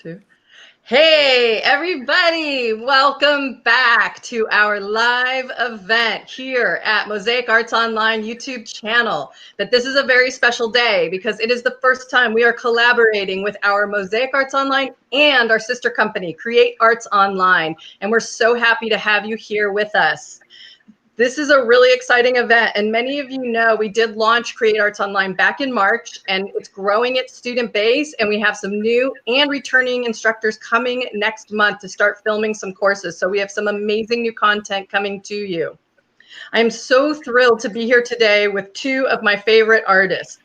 Two. Hey, everybody, welcome back to our live event here at Mosaic Arts Online YouTube channel. But this is a very special day because it is the first time we are collaborating with our Mosaic Arts Online and our sister company, Create Arts Online. And we're so happy to have you here with us. This is a really exciting event, and many of you know we did launch Create Arts Online back in March, and it's growing its student base, and we have some new and returning instructors coming next month to start filming some courses. So we have some amazing new content coming to you. I'm so thrilled to be here today with two of my favorite artists.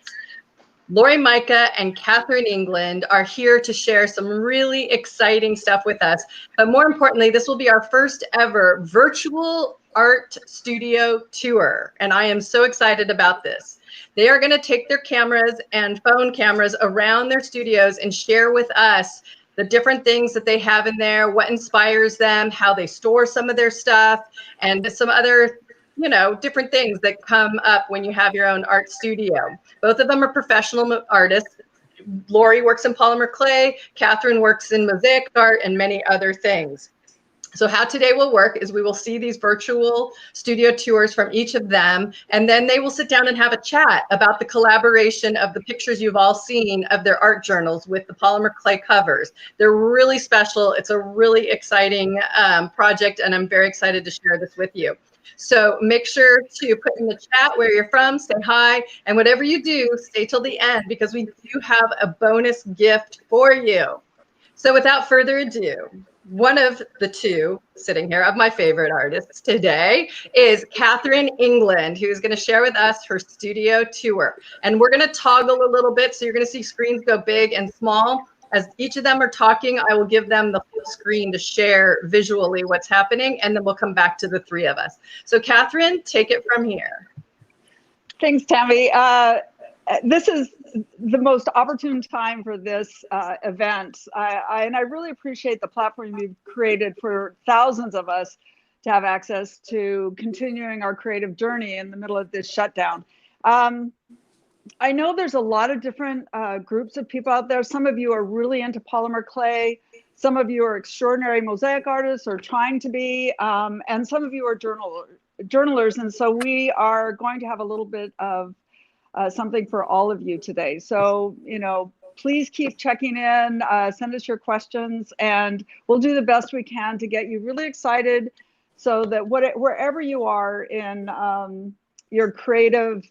Laurie, Mika, and Katherine England are here to share some really exciting stuff with us. But more importantly, this will be our first ever virtual art studio tour. And I am so excited about this. They are going to take their cameras and phone cameras around their studios and share with us the different things that they have in there, what inspires them, how they store some of their stuff, and some other different things that come up when you have your own art studio. Both of them are professional artists. Laurie works in polymer clay, Katherine works in mosaic art, and many other things. So how today will work is we will see these virtual studio tours from each of them, and then they will sit down and have a chat about the collaboration of the pictures you've all seen of their art journals with the polymer clay covers. They're really special. It's a really exciting project, and I'm very excited to share this with you. So make sure to put in the chat where you're from, say hi, and whatever you do, stay till the end because we do have a bonus gift for you. So without further ado, one of the two sitting here of my favorite artists today is Katherine England, who's going to share with us her studio tour. And we're going to toggle a little bit, so you're going to see screens go big and small. As each of them are talking, I will give them the full screen to share visually what's happening, and then we'll come back to the three of us. So Katherine, take it from here. Thanks, Tami. This is the most opportune time for this event. And I really appreciate the platform you've created for thousands of us to have access to continuing our creative journey in the middle of this shutdown. I know there's a lot of different groups of people out there. Some of you are really into polymer clay. Some of you are extraordinary mosaic artists or trying to be, and some of you are journalers. And so we are going to have a little bit of something for all of you today. So, please keep checking in, send us your questions, and we'll do the best we can to get you really excited so that wherever you are in your creative,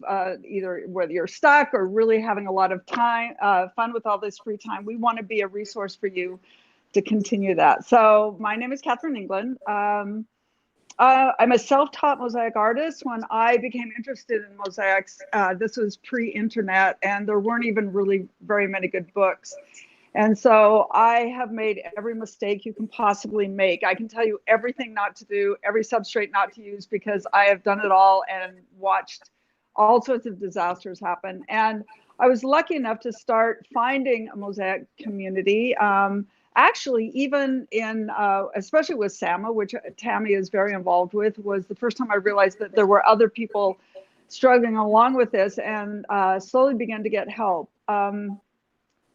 either whether you're stuck or really having a lot of time, fun with all this free time, we want to be a resource for you to continue that. So my name is Katherine England. I'm a self-taught mosaic artist. When I became interested in mosaics, this was pre-internet, and there weren't even really very many good books. And so I have made every mistake you can possibly make. I can tell you everything not to do, every substrate not to use, because I have done it all and watched all sorts of disasters happen. And I was lucky enough to start finding a mosaic community. Actually, even in, especially with SAMA, which Tami is very involved with, was the first time I realized that there were other people struggling along with this, and slowly began to get help.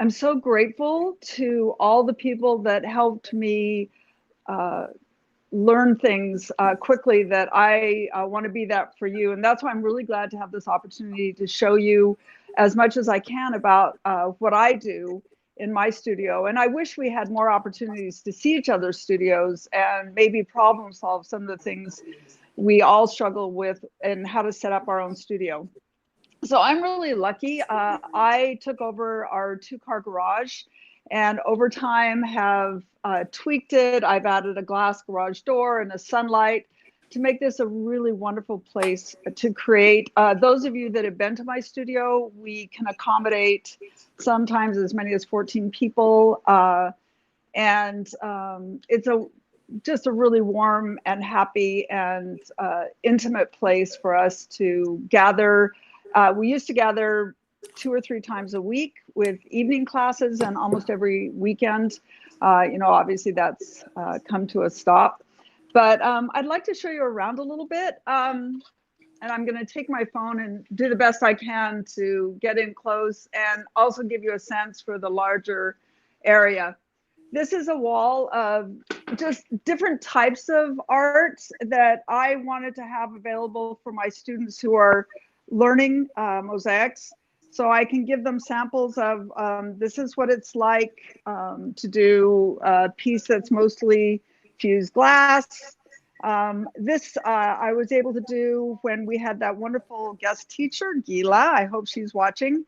I'm so grateful to all the people that helped me learn things quickly, that I want to be that for you. And that's why I'm really glad to have this opportunity to show you as much as I can about what I do in my studio. And I wish we had more opportunities to see each other's studios and maybe problem solve some of the things we all struggle with and how to set up our own studio. So I'm really lucky. I took over our 2-car garage, and over time have tweaked it. I've added a glass garage door and a sunlight to make this a really wonderful place to create. Those of you that have been to my studio, we can accommodate sometimes as many as 14 people. And it's just a really warm and happy and intimate place for us to gather. We used to gather 2 or 3 times a week with evening classes, and almost every weekend. Obviously that's come to a stop. But I'd like to show you around a little bit. And I'm going to take my phone and do the best I can to get in close and also give you a sense for the larger area. This is a wall of just different types of art that I wanted to have available for my students who are learning mosaics. So I can give them samples of this is what it's like to do a piece that's mostly fused glass. This I was able to do when we had that wonderful guest teacher, Gila. I hope she's watching.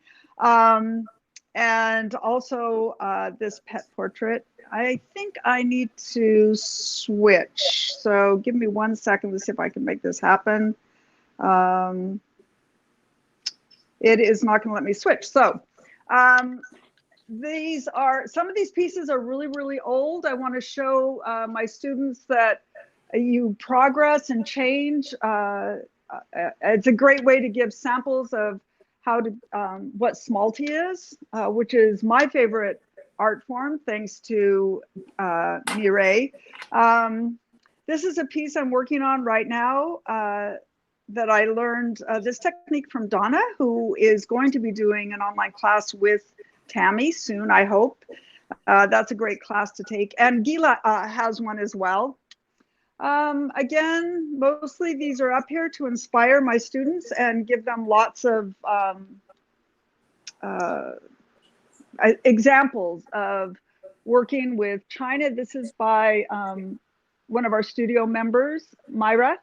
And also this pet portrait. I think I need to switch. So give me 1 second to see if I can make this happen. It is not going to let me switch. So these are, some of these pieces are really, really old. I want to show my students that you progress and change. It's a great way to give samples of how to, what smalty is, which is my favorite art form, thanks to Mireille. This is a piece I'm working on right now that I learned this technique from Donna, who is going to be doing an online class with Tami soon, I hope. That's a great class to take. And Gila has one as well. Again, mostly these are up here to inspire my students and give them lots of examples of working with China. This is by one of our studio members, Myra.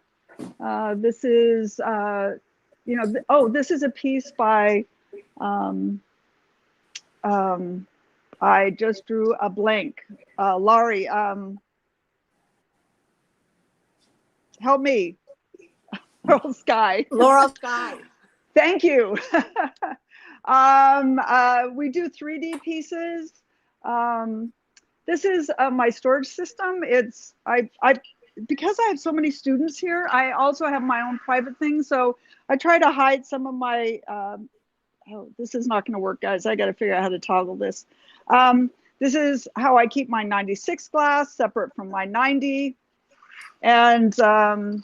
This is, you know, this is a piece by, I just drew a blank. Laurie, help me. Laurel Sky. Laurel Sky. Thank you. We do 3D pieces. This is my storage system. It's because I have so many students here, I also have my own private things. So I try to hide some of my, oh, this is not going to work, guys. I got to figure out how to toggle this. This is how I keep my 96 glass separate from my 90. And I'm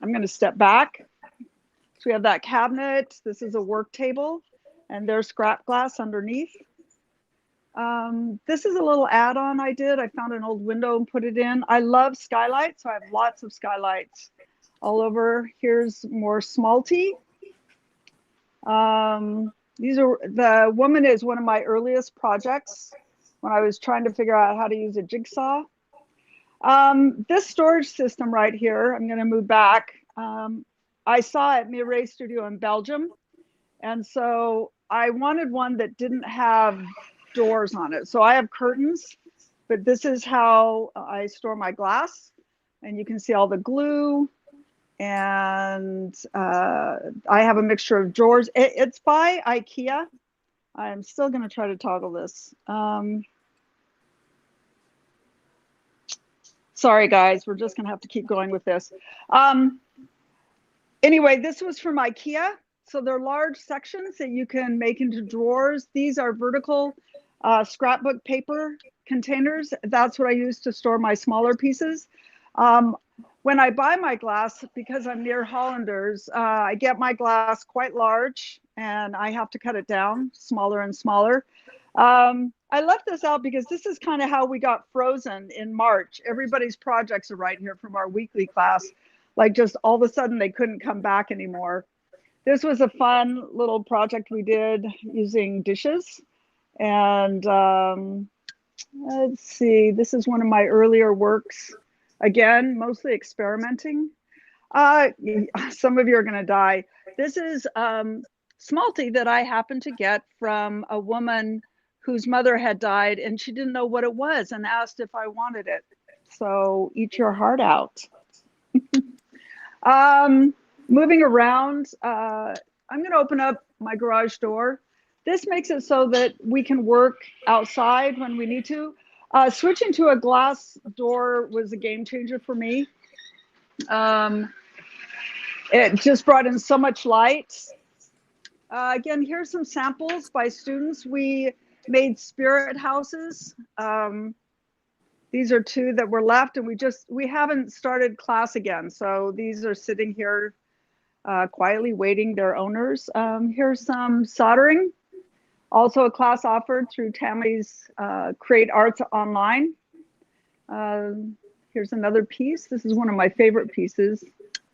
going to step back. So we have that cabinet. This is a work table, and there's scrap glass underneath. This is a little add-on I did. I found an old window and put it in. I love skylights, so I have lots of skylights all over. Here's more smalty. These are, the woman is one of my earliest projects when I was trying to figure out how to use a jigsaw. This storage system right here, I'm going to move back. I saw at Mireille's studio in Belgium. And so I wanted one that didn't have doors on it. So I have curtains, but this is how I store my glass. And you can see all the glue. And I have a mixture of drawers. It's by IKEA. I'm still going to try to toggle this. Sorry, guys, we're just going to have to keep going with this. Anyway, this was from IKEA. So they're large sections that you can make into drawers. These are vertical scrapbook paper containers. That's what I use to store my smaller pieces. When I buy my glass, because I'm near Hollanders, I get my glass quite large and I have to cut it down smaller and smaller. I left this out because this is kind of how we got frozen in March. Everybody's projects are right here from our weekly class. Like just all of a sudden they couldn't come back anymore. This was a fun little project we did using dishes. And let's see, this is one of my earlier works. Again, mostly experimenting. Some of you are going to die. This is smalty that I happened to get from a woman whose mother had died and she didn't know what it was and asked if I wanted it. So eat your heart out. Moving around, I'm going to open up my garage door. This makes it so that we can work outside when we need to. Switching to a glass door was a game changer for me. It just brought in so much light. Again, here's some samples by students. We made spirit houses. These are two that were left, and we haven't started class again. So these are sitting here quietly waiting their owners. Here's some soldering. Also a class offered through Tami's Create Arts Online. Here's another piece. This is one of my favorite pieces.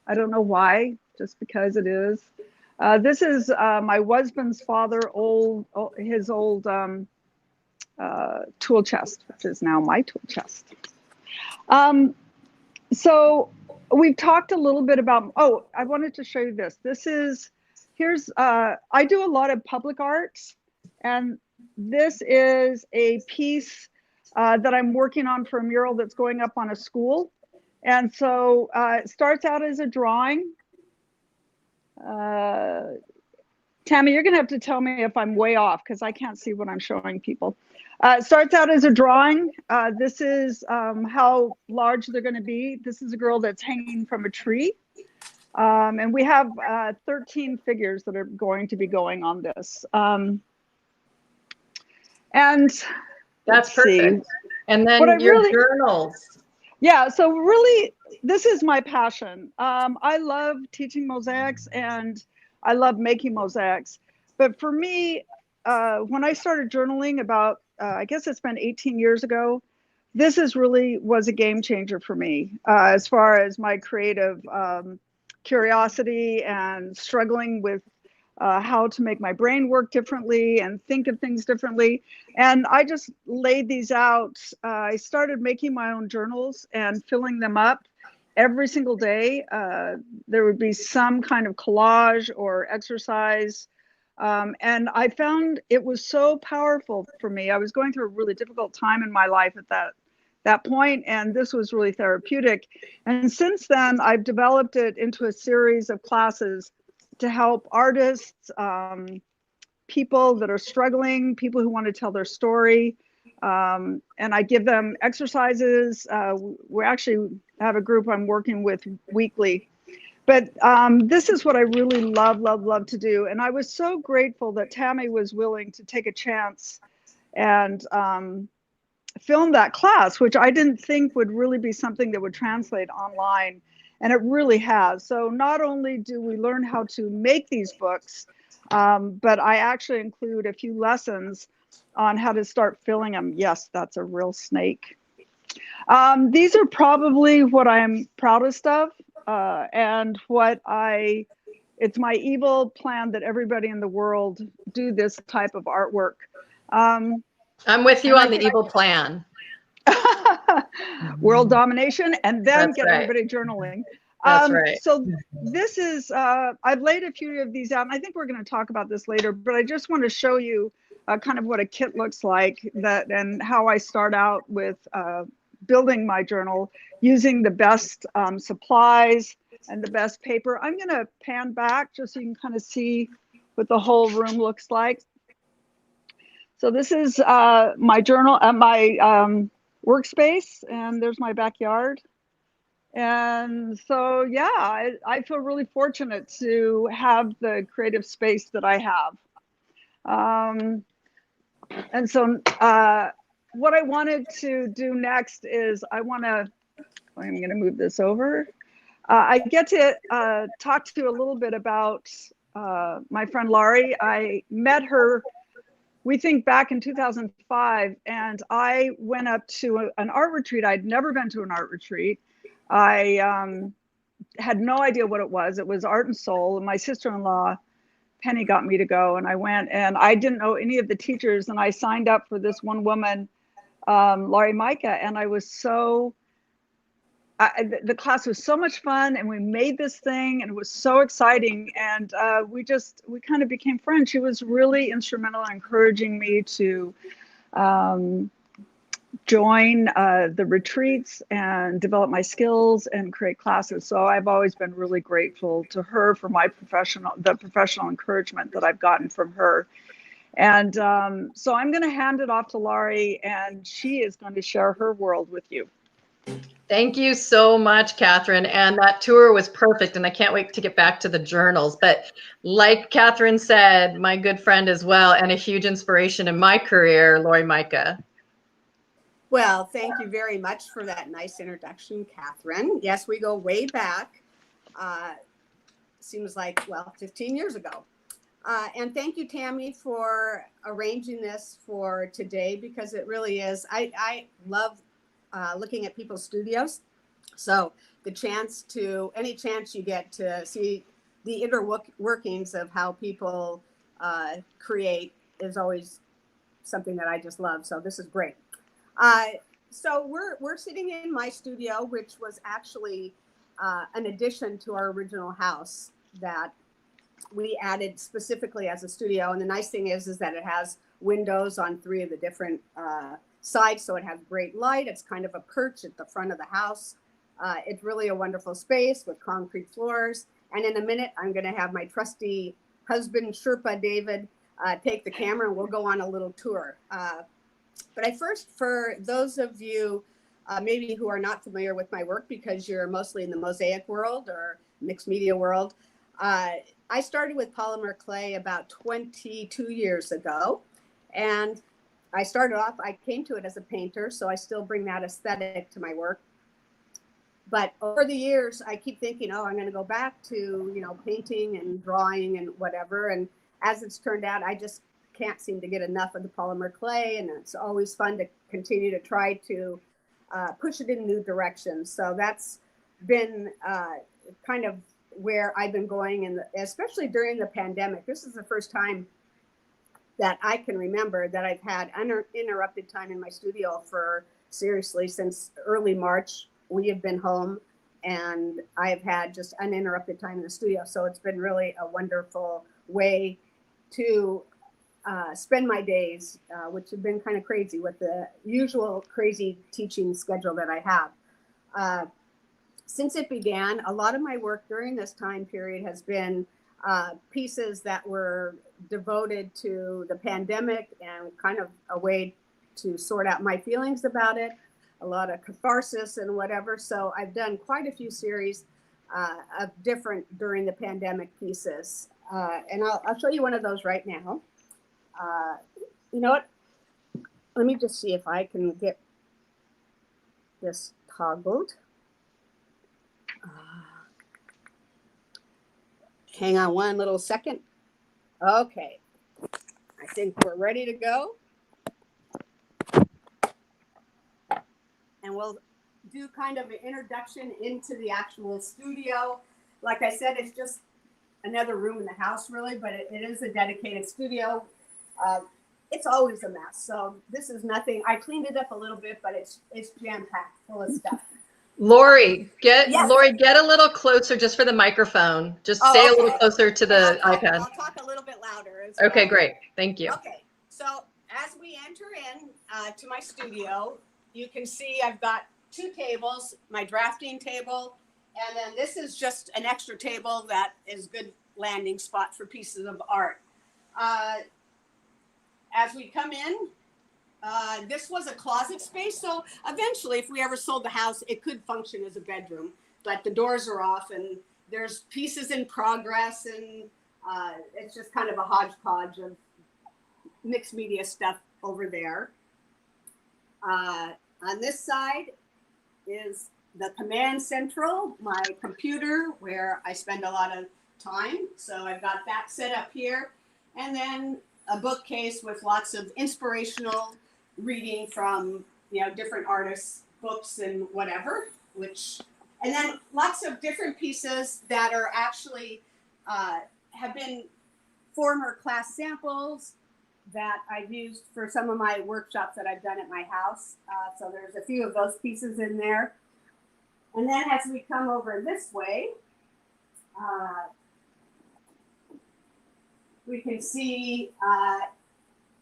I don't know why, just because it is. This is my husband's father, his old tool chest, which is now my tool chest. So we've talked a little bit about, oh, I wanted to show you this. I do a lot of public arts, and this is a piece that I'm working on for a mural that's going up on a school. And so it starts out as a drawing. Tami, you're going to have to tell me if I'm way off because I can't see what I'm showing people. It starts out as a drawing. This is how large they're going to be. This is a girl that's hanging from a tree. And we have 13 figures that are going to be going on this. And that's perfect. And then your journals. Yeah, so really, this is my passion. I love teaching mosaics and I love making mosaics. But for me, when I started journaling about, I guess it's been 18 years ago, this was a game changer for me as far as my creative curiosity and struggling with how to make my brain work differently and think of things differently. And I just laid these out. I started making my own journals and filling them up every single day. There would be some kind of collage or exercise. And I found it was so powerful for me. I was going through a really difficult time in my life at that point, and this was really therapeutic. And since then, I've developed it into a series of classes to help artists, people that are struggling, people who want to tell their story. And I give them exercises. We actually have a group I'm working with weekly. But this is what I really love to do. And I was so grateful that Tami was willing to take a chance and film that class, which I didn't think would really be something that would translate online. And it really has. So not only do we learn how to make these books, but I actually include a few lessons on how to start filling them. Yes, that's a real snake. These are probably what I'm proudest of, and it's my evil plan that everybody in the world do this type of artwork. I'm with you on the evil plan. World domination, and then That's get right. everybody journaling. That's right. So this is, I've laid a few of these out, and I think we're going to talk about this later, but I just want to show you kind of what a kit looks like and how I start out with building my journal using the best supplies and the best paper. I'm going to pan back just so you can kind of see what the whole room looks like. So this is my journal, my workspace, and there's my backyard. And so, yeah, I feel really fortunate to have the creative space that I have. And so what I wanted to do next is I'm going to move this over. I get to talk to you a little bit about my friend Laurie. I met her, we think, back in 2005, and I went up to an art retreat. I'd never been to an art retreat. I had no idea what it was. It was Art and Soul, and my sister-in-law, Penny, got me to go, and I went, and I didn't know any of the teachers, and I signed up for this one woman, Laurie Mika, and I was so, the class was so much fun, and we made this thing, and it was so exciting, and we kind of became friends. She was really instrumental in encouraging me to join the retreats and develop my skills and create classes. So I've always been really grateful to her for the professional encouragement that I've gotten from her. And so I'm going to hand it off to Laurie, and she is going to share her world with you. Thank you so much, Katherine. And that tour was perfect, and I can't wait to get back to the journals. But like Katherine said, my good friend as well, and a huge inspiration in my career, Laurie Mika. Well, thank you very much for that nice introduction, Katherine. Yes, we go way back. Seems like, well, 15 years ago. And thank you, Tami, for arranging this for today, because it really is. I love looking at people's studios. So any chance you get to see the inner workings of how people create is always something that I just love. So this is great. So we're sitting in my studio, which was actually an addition to our original house that we added specifically as a studio. And the nice thing is that it has windows on 3 of the different sides, so it has great light. It's kind of a perch at the front of the house. It's really a wonderful space with concrete floors. And in a minute, I'm going to have my trusty husband, Sherpa David, take the camera, and we'll go on a little tour. But for those of you maybe who are not familiar with my work, because you're mostly in the Mosaic world or mixed media world, I started with polymer clay about 22 years ago. And I came to it as a painter, so I still bring that aesthetic to my work. But over the years, I keep thinking, I'm going to go back to, painting and drawing and whatever. And as it's turned out, I just can't seem to get enough of the polymer clay. And it's always fun to continue to try to push it in new directions. So that's been kind of where I've been going, and especially during the pandemic. This is the first time that I can remember that I've had uninterrupted time in my studio for seriously since early March. We have been home, and I have had just uninterrupted time in the studio. So it's been really a wonderful way to spend my days, which have been kind of crazy with the usual crazy teaching schedule that I have. Since it began, a lot of my work during this time period has been pieces that were devoted to the pandemic and kind of a way to sort out my feelings about it, a lot of catharsis and whatever. So I've done quite a few series of different during the pandemic pieces. And I'll show you one of those right now. You know what? Let me just see if I can get this toggled. Hang on one little second. Okay, I think we're ready to go. And we'll do kind of an introduction into the actual studio. Like I said, it's just another room in the house, really, but it is a dedicated studio. It's always a mess, so this is nothing. I cleaned it up a little bit, but it's jam-packed full of stuff. Laurie, get Yes. a little closer just for the microphone. Just stay a little closer to the iPad. I'll talk a little bit louder as Okay, well. great. Thank you. Okay, so as we enter in to my studio, you can see I've got 2 tables, my drafting table, and then this is just an extra table that is good landing spot for pieces of art. As we come in, this was a closet space, so eventually, if we ever sold the house, it could function as a bedroom, but the doors are off and there's pieces in progress, and it's just kind of a hodgepodge of mixed media stuff over there. On this side is the command central, my computer, where I spend a lot of time. So I've got that set up here, and then a bookcase with lots of inspirational reading from different artists, books and whatever, and then lots of different pieces that are actually have been former class samples that I've used for some of my workshops that I've done at my house. So there's a few of those pieces in there. And then as we come over this way, we can see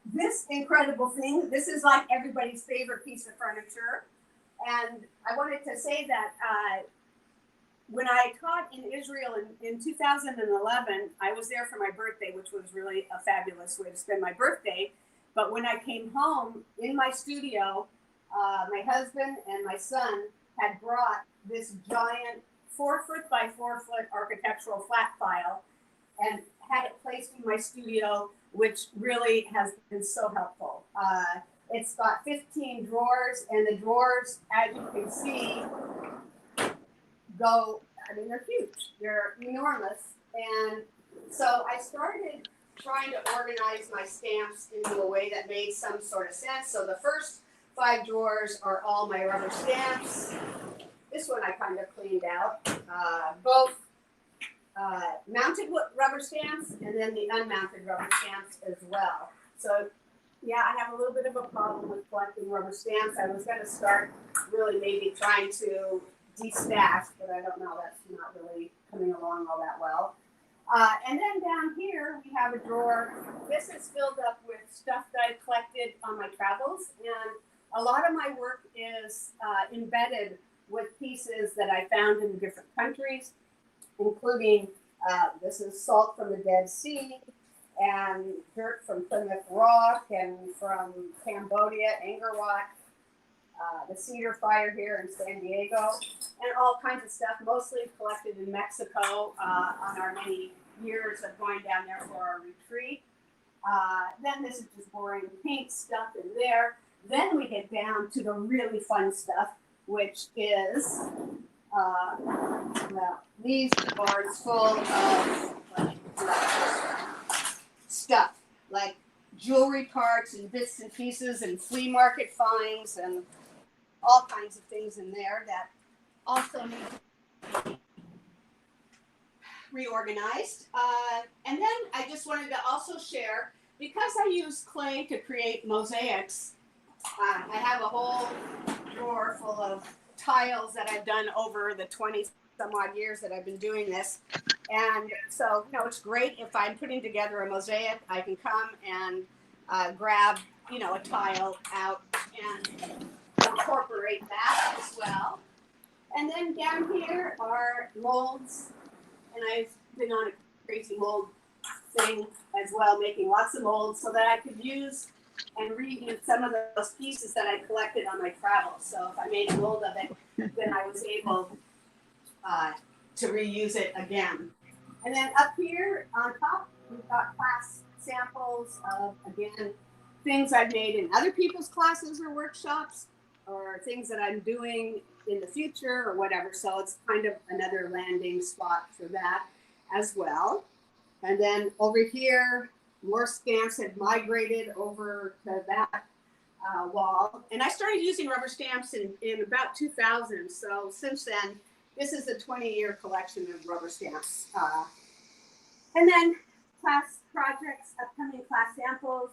this incredible thing. This is like everybody's favorite piece of furniture. And I wanted to say that when I taught in Israel in 2011, I was there for my birthday, which was really a fabulous way to spend my birthday. But when I came home in my studio, my husband and my son had brought this giant 4-foot by 4-foot architectural flat file and had it placed in my studio, which really has been so helpful. It's got 15 drawers, and the drawers, as you can see, they're huge. They're enormous. And so I started trying to organize my stamps into a way that made some sort of sense. So the first 5 drawers are all my rubber stamps. This one I kind of cleaned out. Both mounted rubber stamps and then the unmounted rubber stamps as well. So yeah, I have a little bit of a problem with collecting rubber stamps. I was going to start really maybe trying to de-stash, but I don't know, that's not really coming along all that well. And then down here we have a drawer. This is filled up with stuff that I collected on my travels, and a lot of my work is embedded with pieces that I found in different countries, including this is salt from the Dead Sea, and dirt from Plymouth Rock, and from Cambodia, Angkor, the Cedar Fire here in San Diego, and all kinds of stuff, mostly collected in Mexico on our many years of going down there for our retreat. Then this is just boring paint stuff in there. Then we get down to the really fun stuff, which is, well, these are full of stuff, like jewelry parts and bits and pieces and flea market finds and all kinds of things in there that also need to be reorganized. And then I just wanted to also share, because I use clay to create mosaics, I have a whole drawer full of tiles that I've done over the 20 some odd years that I've been doing this. And so, you know, it's great if I'm putting together a mosaic, I can come and grab, you know, a tile out and incorporate that as well. And then down here are molds, and I've been on a crazy mold thing as well, making lots of molds so that I could use and reuse some of those pieces that I collected on my travels. So if I made a mold of it, then I was able to reuse it again. And then up here on top, we've got class samples of, again, things I've made in other people's classes or workshops, or things that I'm doing in the future or whatever. So it's kind of another landing spot for that as well. And then over here, more stamps had migrated over to that wall. And I started using rubber stamps in about 2000. So since then, this is a 20-year collection of rubber stamps. And then class projects, upcoming class samples.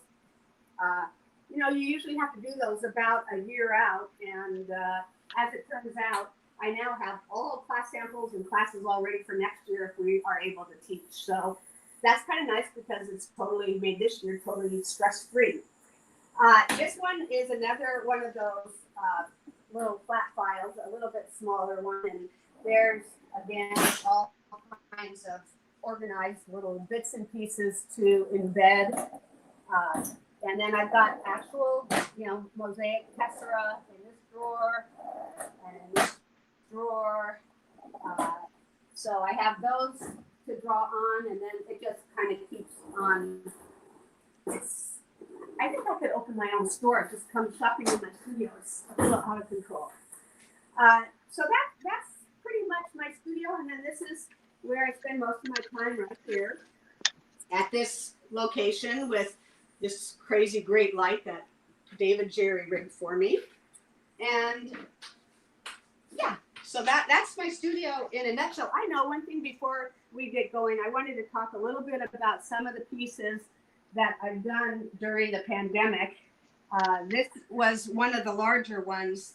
You know, you usually have to do those about a year out. And as it turns out, I now have all class samples and classes all ready for next year if we are able to teach. So that's kind of nice because it's totally made this year totally stress-free. This one is another one of those little flat files, a little bit smaller one. And there's, again, all kinds of organized little bits and pieces to embed. And then I've got actual, you know, mosaic tessera in this drawer and in this drawer. So I have those to draw on, and then it just kind of keeps on. I think I could open my own store. It just comes shopping in my studio. It's a little out of control. So that's pretty much my studio, and then this is where I spend most of my time, right here at this location with this crazy great light that David Jerry rigged for me. And yeah, so that's my studio in a nutshell. I know one thing before we get going, I wanted to talk a little bit about some of the pieces that I've done during the pandemic. This was one of the larger ones.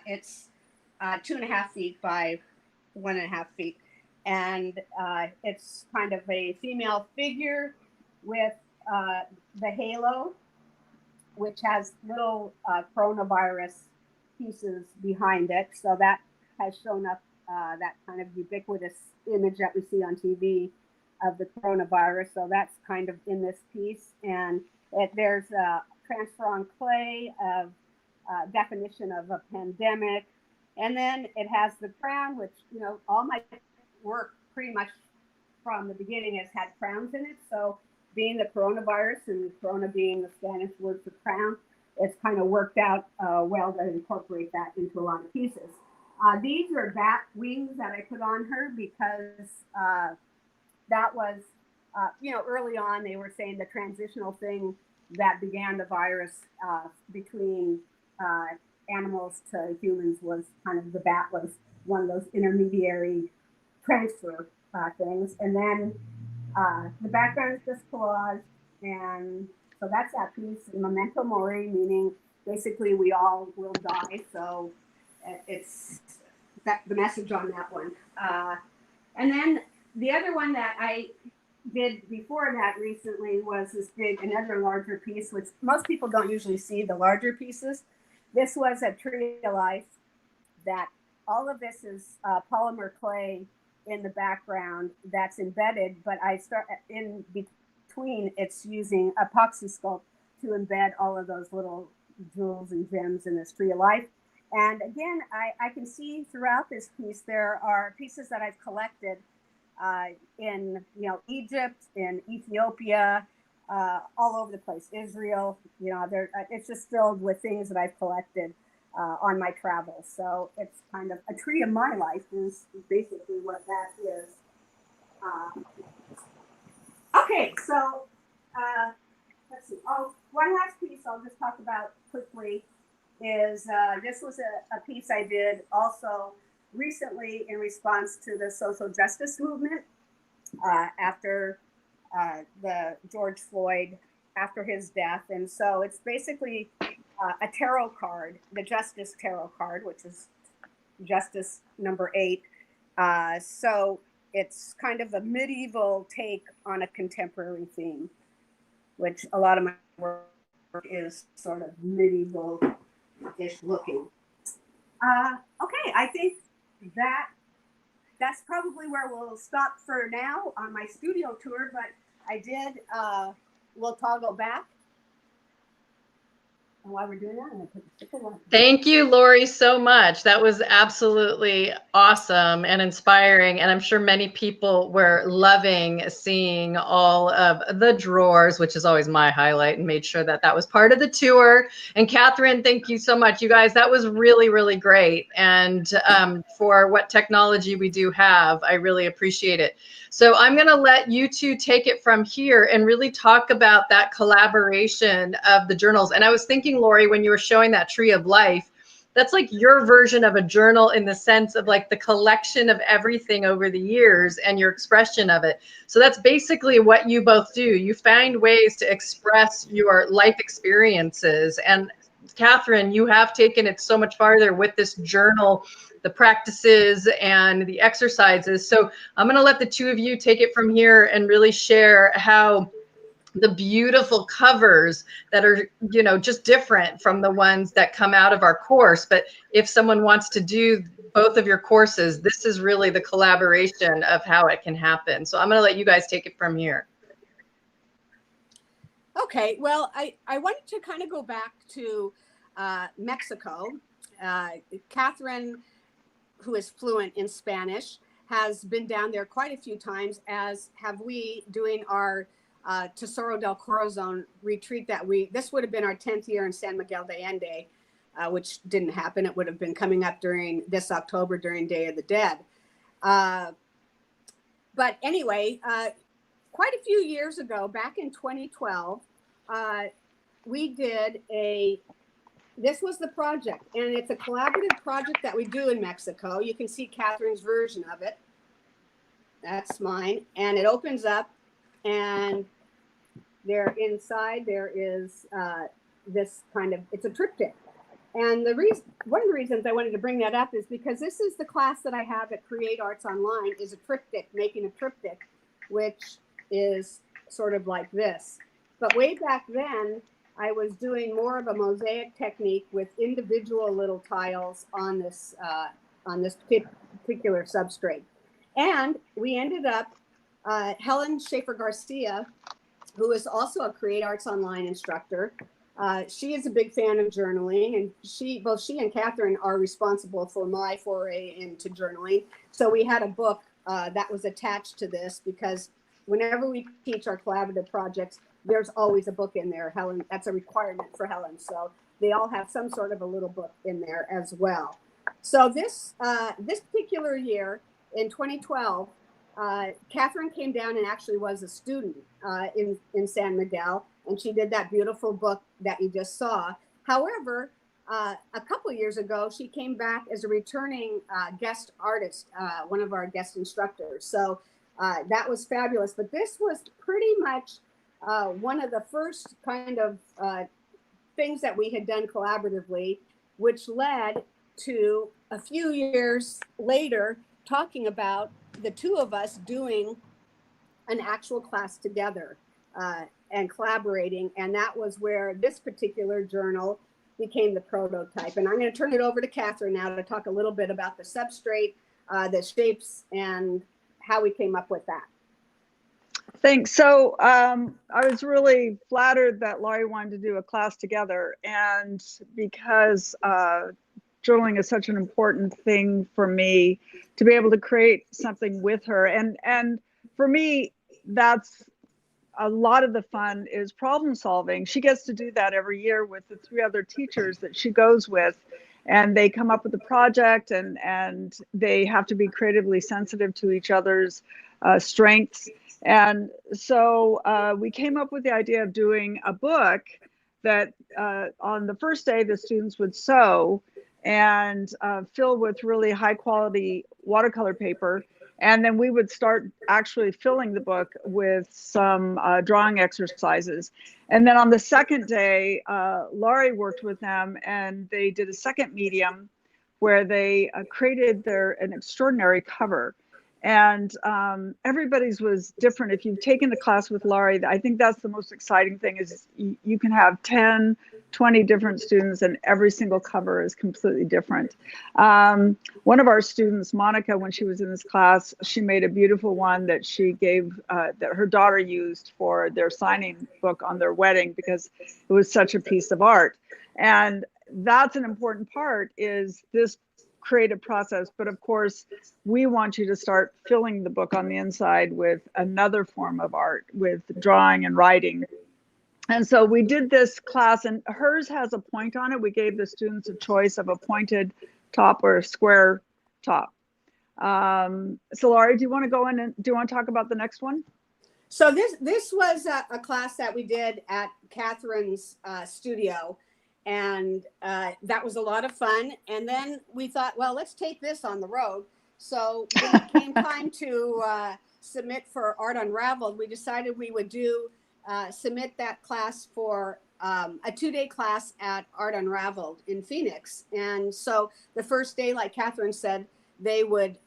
It's 2.5 feet by 1.5 feet. And it's kind of a female figure with the halo, which has little coronavirus pieces behind it. So that has shown up that kind of ubiquitous image that we see on TV of the coronavirus. So that's kind of in this piece. And there's a transfer on clay of definition of a pandemic. And then it has the crown, which, you know, all my work pretty much from the beginning has had crowns in it. So being the coronavirus and corona being the Spanish word for crown, it's kind of worked out well to incorporate that into a lot of pieces. These are bat wings that I put on her because that was early on they were saying the transitional thing that began the virus between animals to humans was kind of the bat was one of those intermediary transfer things. And then the background is just collage. And so that's that piece. Memento mori, meaning basically we all will die. So it's that the message on that one. And then the other one that I did before that recently was this another larger piece, which most people don't usually see the larger pieces. This was a tree of life that all of this is polymer clay in the background that's embedded, but I start in between it's using epoxy sculpt to embed all of those little jewels and gems in this tree of life. And again, I can see throughout this piece, there are pieces that I've collected in Egypt, in Ethiopia, all over the place, Israel, it's just filled with things that I've collected on my travels. So it's kind of a tree of my life is basically what that is. Okay, so let's see. Oh, one last piece I'll just talk about quickly is this was a piece I did also recently in response to the social justice movement after the George Floyd, after his death. And so it's basically a tarot card, the Justice Tarot card, which is Justice number 8. So it's kind of a medieval take on a contemporary theme, which a lot of my work is sort of medieval-ish looking. Okay, I think that's probably where we'll stop for now on my studio tour, but I did, we'll toggle back. And while we're doing that, I'm going to put the sticker on. Thank you, Laurie, so much. That was absolutely awesome and inspiring. And I'm sure many people were loving seeing all of the drawers, which is always my highlight, and made sure that that was part of the tour. And Katherine, thank you so much. You guys, that was really, really great. And for what technology we do have, I really appreciate it. So I'm going to let you two take it from here and really talk about that collaboration of the journals. And I was thinking, Laurie, when you were showing that tree of life, that's like your version of a journal in the sense of like the collection of everything over the years and your expression of it. So that's basically what you both do. You find ways to express your life experiences. And Katherine, you have taken it so much farther with this journal, the practices and the exercises. So I'm going to let the two of you take it from here and really share how the beautiful covers that are, just different from the ones that come out of our course. But if someone wants to do both of your courses, this is really the collaboration of how it can happen. So I'm going to let you guys take it from here. Okay, well, I wanted to kind of go back to Mexico. Katherine, who is fluent in Spanish, has been down there quite a few times, as have we, doing our Tesoro del Corazon retreat this would have been our 10th year in San Miguel de Allende, which didn't happen. It would have been coming up during this October during Day of the Dead. But anyway, quite a few years ago, back in 2012, we did this was the project, and it's a collaborative project that we do in Mexico. You can see Katherine's version of it. That's mine. And it opens up, and inside there is this kind of, it's a triptych. And one of the reasons I wanted to bring that up is because this is the class that I have at Create Arts Online, is a triptych, making a triptych, which is sort of like this. But way back then, I was doing more of a mosaic technique with individual little tiles on this particular substrate. And we ended up, Helen Schaefer-Garcia, who is also a Create Arts Online instructor, she is a big fan of journaling, and both she and Katherine are responsible for my foray into journaling. So we had a book that was attached to this, because whenever we teach our collaborative projects, there's always a book in there. Helen, that's a requirement for Helen. So they all have some sort of a little book in there as well. So this particular year in 2012, Katherine came down and actually was a student in San Miguel, and she did that beautiful book that you just saw. However, a couple of years ago, she came back as a returning guest artist, one of our guest instructors. So that was fabulous. But this was pretty much one of the first kind of things that we had done collaboratively, which led to a few years later talking about the two of us doing an actual class together and collaborating. And that was where this particular journal became the prototype. And I'm going to turn it over to Katherine now to talk a little bit about the substrate, the shapes, and how we came up with that. Thanks. So I was really flattered that Laurie wanted to do a class together, and because journaling is such an important thing for me, to be able to create something with her. And for me, that's a lot of the fun is problem solving. She gets to do that every year with the 3 other teachers that she goes with, and they come up with a project, and they have to be creatively sensitive to each other's strengths. And so we came up with the idea of doing a book that on the first day the students would sew and fill with really high quality watercolor paper. And then we would start actually filling the book with some drawing exercises. And then on the second day, Laurie worked with them, and they did a second medium where they created an extraordinary cover. And everybody's was different. If you've taken the class with Laurie, I think that's the most exciting thing, is you can have 10, 20 different students, and every single cover is completely different. One of our students, Monica, when she was in this class, she made a beautiful one that she gave, that her daughter used for their signing book on their wedding, because it was such a piece of art. And that's an important part, is this creative process. But of course, we want you to start filling the book on the inside with another form of art, with drawing and writing. And so we did this class, and hers has a point on it. We gave the students a choice of a pointed top or a square top. So Laurie, do you want to go in and do you want to talk about the next one? So this was a class that we did at Katherine's studio. And that was a lot of fun. And then we thought, well, let's take this on the road. So when it came time to submit for Art Unraveled, we decided we would submit that class for a 2-day class at Art Unraveled in Phoenix. And so the first day, like Katherine said, they would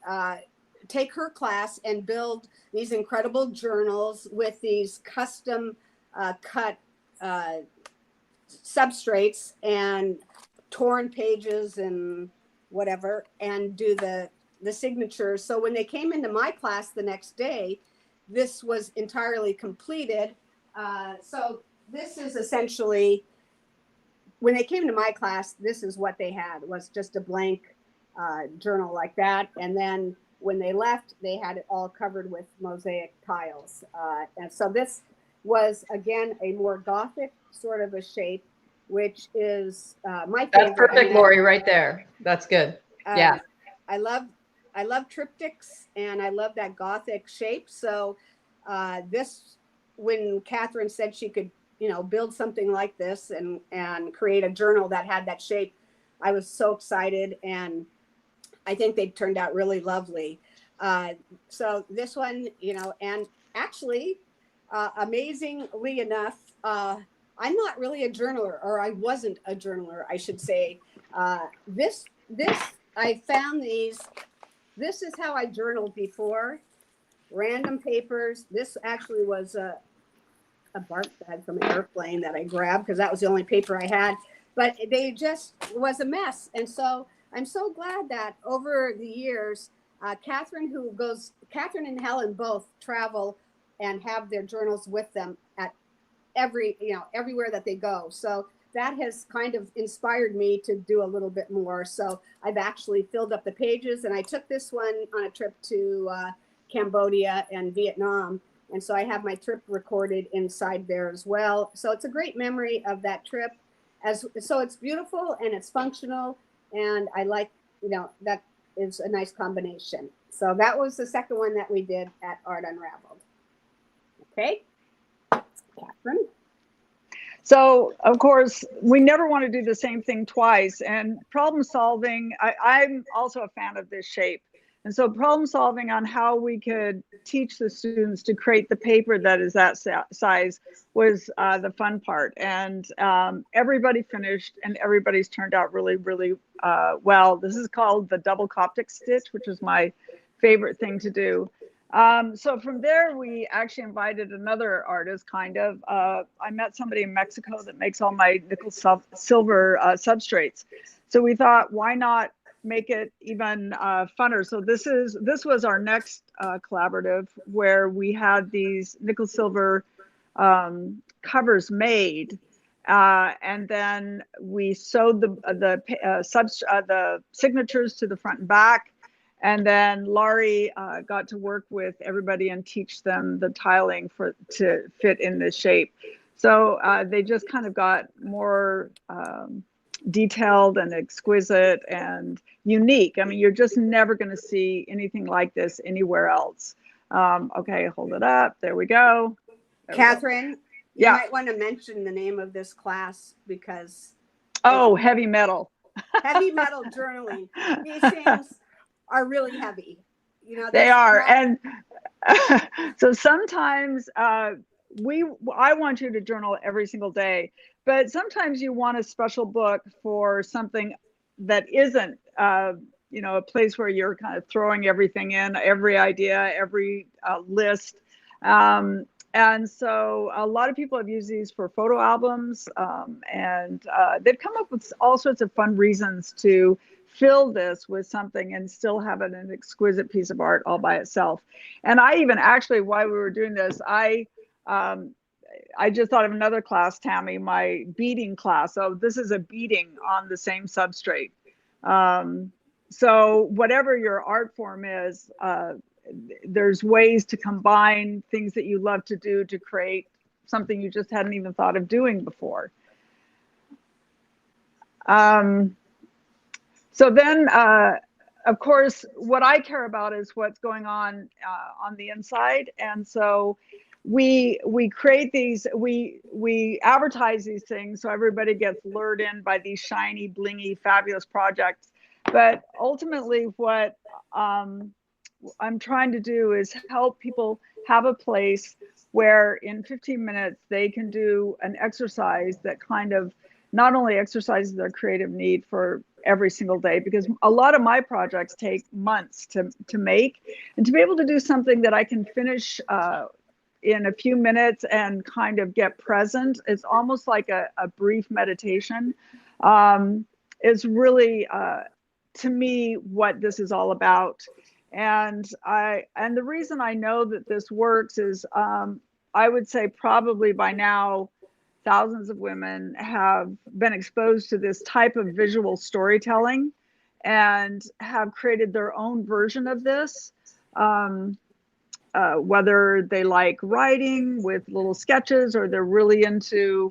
take her class and build these incredible journals with these custom cut substrates and torn pages and whatever, and do the signatures. So when they came into my class the next day, this was entirely completed. So this is essentially, when they came to my class, this is what they had, was just a blank journal like that. And then when they left, they had it all covered with mosaic tiles. And so this was, again, a more Gothic sort of a shape, which is my favorite. That's perfect, Laurie, right there. That's good. Yeah. I love triptychs, and I love that Gothic shape. So when Katherine said she could, build something like this and create a journal that had that shape, I was so excited, and I think they turned out really lovely. So this one, and actually, amazingly enough, I'm not really a journaler, or I wasn't a journaler, I should say. I found these. This is how I journaled before. Random papers. This actually was a bark bag from an airplane that I grabbed because that was the only paper I had. But they just was a mess. And so I'm so glad that over the years, Katherine and Helen both travel and have their journals with them at everywhere that they go. So that has kind of inspired me to do a little bit more. So I've actually filled up the pages, and I took this one on a trip to Cambodia and Vietnam. And so I have my trip recorded inside there as well. So it's a great memory of that trip. So it's beautiful and it's functional. And I like, that is a nice combination. So that was the second one that we did at Art Unraveled. Okay, Katherine. So, of course, we never want to do the same thing twice. And problem solving, I'm also a fan of this shape. And so problem solving on how we could teach the students to create the paper that is that size was the fun part. And everybody finished and everybody's turned out really, really well. This is called the double Coptic stitch, which is my favorite thing to do. So from there, we actually invited another artist, kind of. I met somebody in Mexico that makes all my nickel silver substrates. So we thought, why not make it even funner? So this was our next collaborative, where we had these nickel silver covers made. And then we sewed the signatures to the front and back. And then Laurie got to work with everybody and teach them the tiling to fit in this shape. So they just kind of got more detailed and exquisite and unique. I mean, you're just never going to see anything like this anywhere else. Okay, hold it up. There we go. Katherine, yeah. You might want to mention the name of this class because... Oh, heavy metal. Heavy metal journaling. These things are really heavy. You know, they are. And so sometimes I want you to journal every single day, but sometimes you want a special book for something that isn't, you know, a place where you're kind of throwing everything in, every idea, every list. And so a lot of people have used these for photo albums, and they've come up with all sorts of fun reasons to fill this with something and still have it an exquisite piece of art all by itself. And I even actually, while we were doing this, I just thought of another class, Tami, my beading class. So this is a beading on the same substrate. So whatever your art form is, there's ways to combine things that you love to do to create something you just hadn't even thought of doing before. So then, of course, what I care about is what's going on the inside. And so we create these, we advertise these things so everybody gets lured in by these shiny, blingy, fabulous projects. But ultimately, what I'm trying to do is help people have a place where in 15 minutes they can do an exercise that kind of not only exercises their creative need for every single day, because a lot of my projects take months to make, and to be able to do something that I can finish in a few minutes and kind of get present, it's almost like a brief meditation, is really, to me, what this is all about. And the reason I know that this works is I would say probably by now thousands of women have been exposed to this type of visual storytelling and have created their own version of this, whether they like writing with little sketches or they're really into,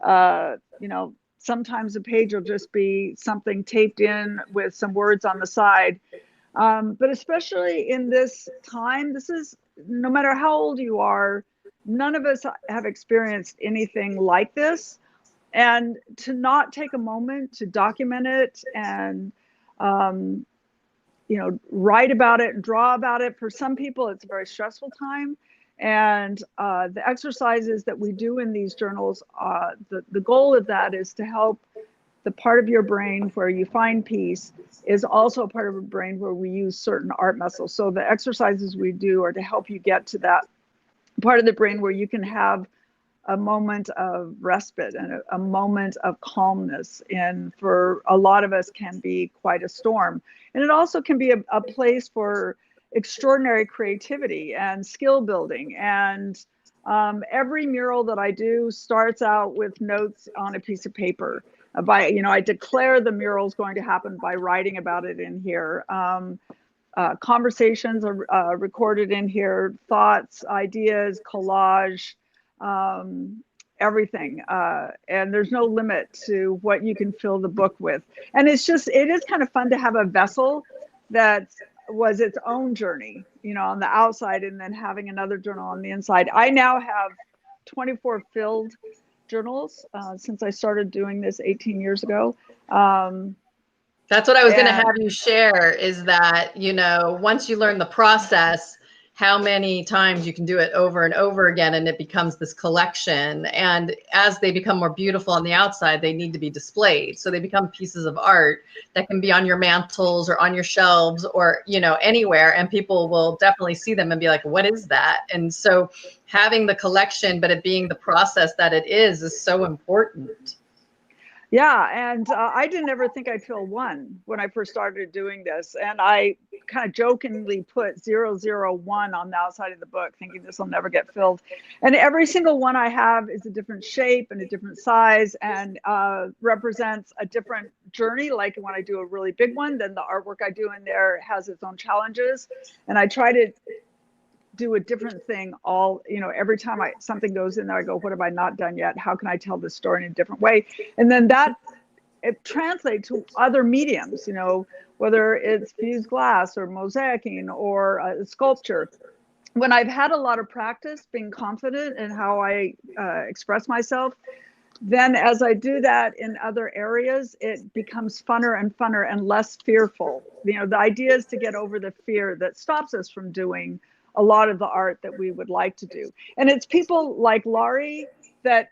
you know, sometimes a page will just be something taped in with some words on the side. But especially in this time, this is, no matter how old you are, none of us have experienced anything like this. And to not take a moment to document it and, you know, write about it and draw about it. For some people, it's a very stressful time. And the exercises that we do in these journals, the goal of that is to help the part of your brain where you find peace is also a part of your brain where we use certain art muscles. So the exercises we do are to help you get to that part of the brain where you can have a moment of respite and a moment of calmness. And for a lot of us can be quite a storm. And it also can be a place for extraordinary creativity and skill building. And every mural that I do starts out with notes on a piece of paper. I declare the mural is going to happen by writing about it in here. Conversations are recorded in here, thoughts, ideas, collage, everything. And there's no limit to what you can fill the book with. And it is kind of fun to have a vessel that was its own journey, you know, on the outside, and then having another journal on the inside. I now have 24 filled journals since I started doing this 18 years ago. That's what I was going to And have you share, is that, you know, once you learn the process, how many times you can do it over and over again, and it becomes this collection. And as they become more beautiful on the outside, they need to be displayed. So they become pieces of art that can be on your mantles or on your shelves or, you know, anywhere. And people will definitely see them and be like, what is that? And so having the collection, but it being the process that it is so important. yeah, and I didn't ever think I'd fill one when I first started doing this. And I kind of jokingly put 001 on the outside of the book, thinking this will never get filled. And every single one I have is a different shape and a different size, and represents a different journey. Like when I do a really big one, then the artwork I do in there has its own challenges. And I try to do a different thing all, you know, every time something goes in there, I go, what have I not done yet? How can I tell this story in a different way? And then that it translates to other mediums, you know, whether it's fused glass or mosaicing or sculpture. When I've had a lot of practice being confident in how I express myself, then as I do that in other areas, it becomes funner and less fearful. You know, the idea is to get over the fear that stops us from doing a lot of the art that we would like to do. And it's people like Laurie that,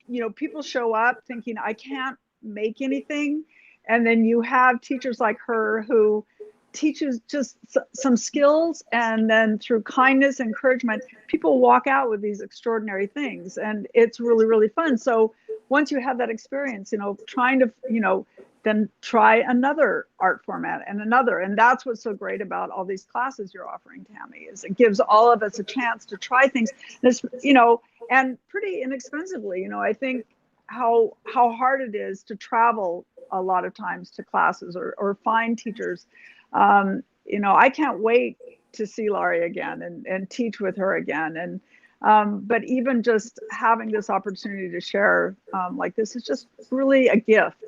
you know, people show up thinking, I can't make anything. And then you have teachers like her who teaches just some skills, and then through kindness, encouragement, people walk out with these extraordinary things. And it's really, really fun. So once you have that experience, you know, trying to, you know, then try another art format and another. And that's what's so great about all these classes you're offering, Tami, is it gives all of us a chance to try things. This, you know, and pretty inexpensively. You know, I think how hard it is to travel a lot of times to classes or find teachers. You know, I can't wait to see Laurie again and teach with her again. And but even just having this opportunity to share like this is just really a gift.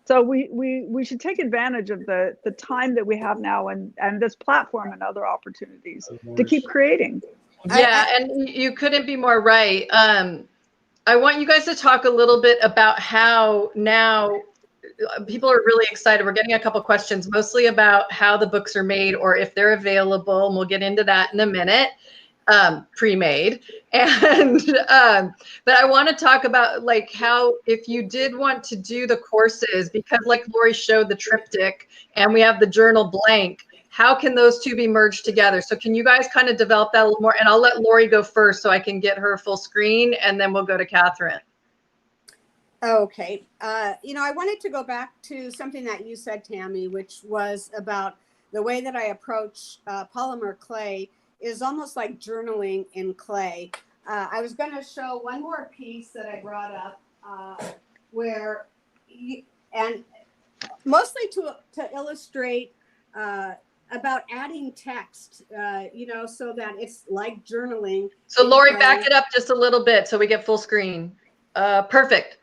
So we should take advantage of the time that we have now and this platform and other opportunities to keep creating. Yeah, and you couldn't be more right. I want you guys to talk a little bit about how now people are really excited. We're getting a couple questions, mostly about how the books are made or if they're available, and we'll get into that in a minute. Pre-made. And but I want to talk about like how, if you did want to do the courses, because like Laurie showed the triptych and we have the journal blank, how can those two be merged together? So can you guys kind of develop that a little more? And I'll let Laurie go first so I can get her full screen, and then we'll go to Katherine. Okay. You know, I wanted to go back to something that you said, Tami, which was about the way that I approach polymer clay is almost like journaling in clay. I was going to show one more piece that I brought up where, and mostly to illustrate about adding text, you know, so that it's like journaling. So Laurie, back it up just a little bit so we get full screen. Perfect.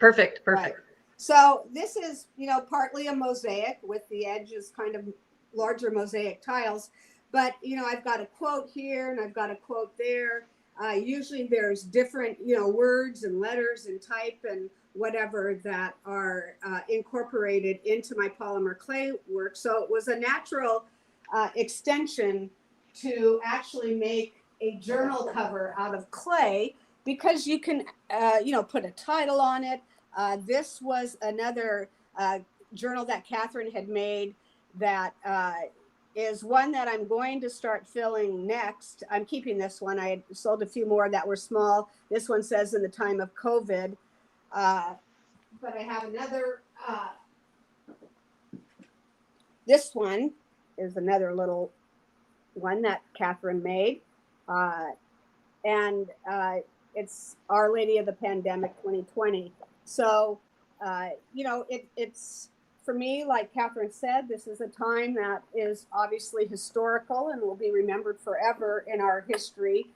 Right. So this is, you know, partly a mosaic with the edges kind of larger mosaic tiles. But, you know, I've got a quote here and I've got a quote there. Usually there's different, you know, words and letters and type and whatever that are incorporated into my polymer clay work. So it was a natural extension to actually make a journal cover out of clay, because you can, you know, put a title on it. This was another journal that Katherine had made that is one that I'm going to start filling next. I'm keeping this one. I had sold a few more that were small. This one says in the time of COVID. But I have another, this one is another little one that Katherine made. And it's Our Lady of the Pandemic 2020. So, you know, it's, for me, like Katherine said, this is a time that is obviously historical and will be remembered forever in our history.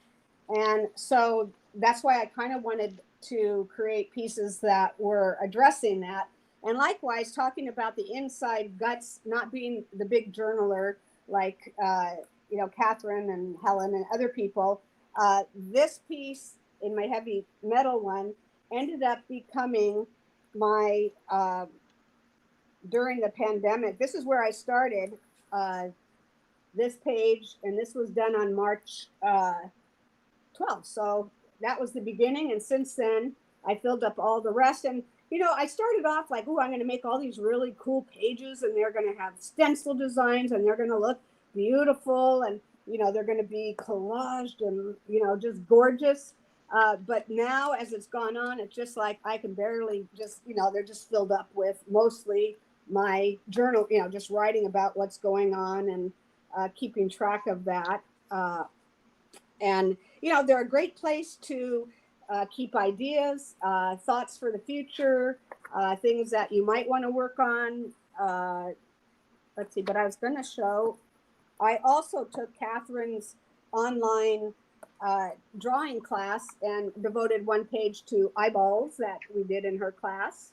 And so that's why I kind of wanted to create pieces that were addressing that. And likewise, talking about the inside guts, not being the big journaler, like Katherine and Helen and other people. This piece in my heavy metal one ended up becoming my during the pandemic. This is where I started this page, and this was done on March 12th. So that was the beginning, and since then I filled up all the rest. And I started off like, oh, I'm going to make all these really cool pages, and they're going to have stencil designs, and they're going to look beautiful, and they're going to be collaged and just gorgeous. But now, as it's gone on, it's just like I can barely just they're just filled up with mostly my journal, just writing about what's going on and keeping track of that. And they're a great place to keep ideas, thoughts for the future, things that you might want to work on. Let's see, but I was going to show, I also took Katherine's online drawing class and devoted one page to eyeballs that we did in her class.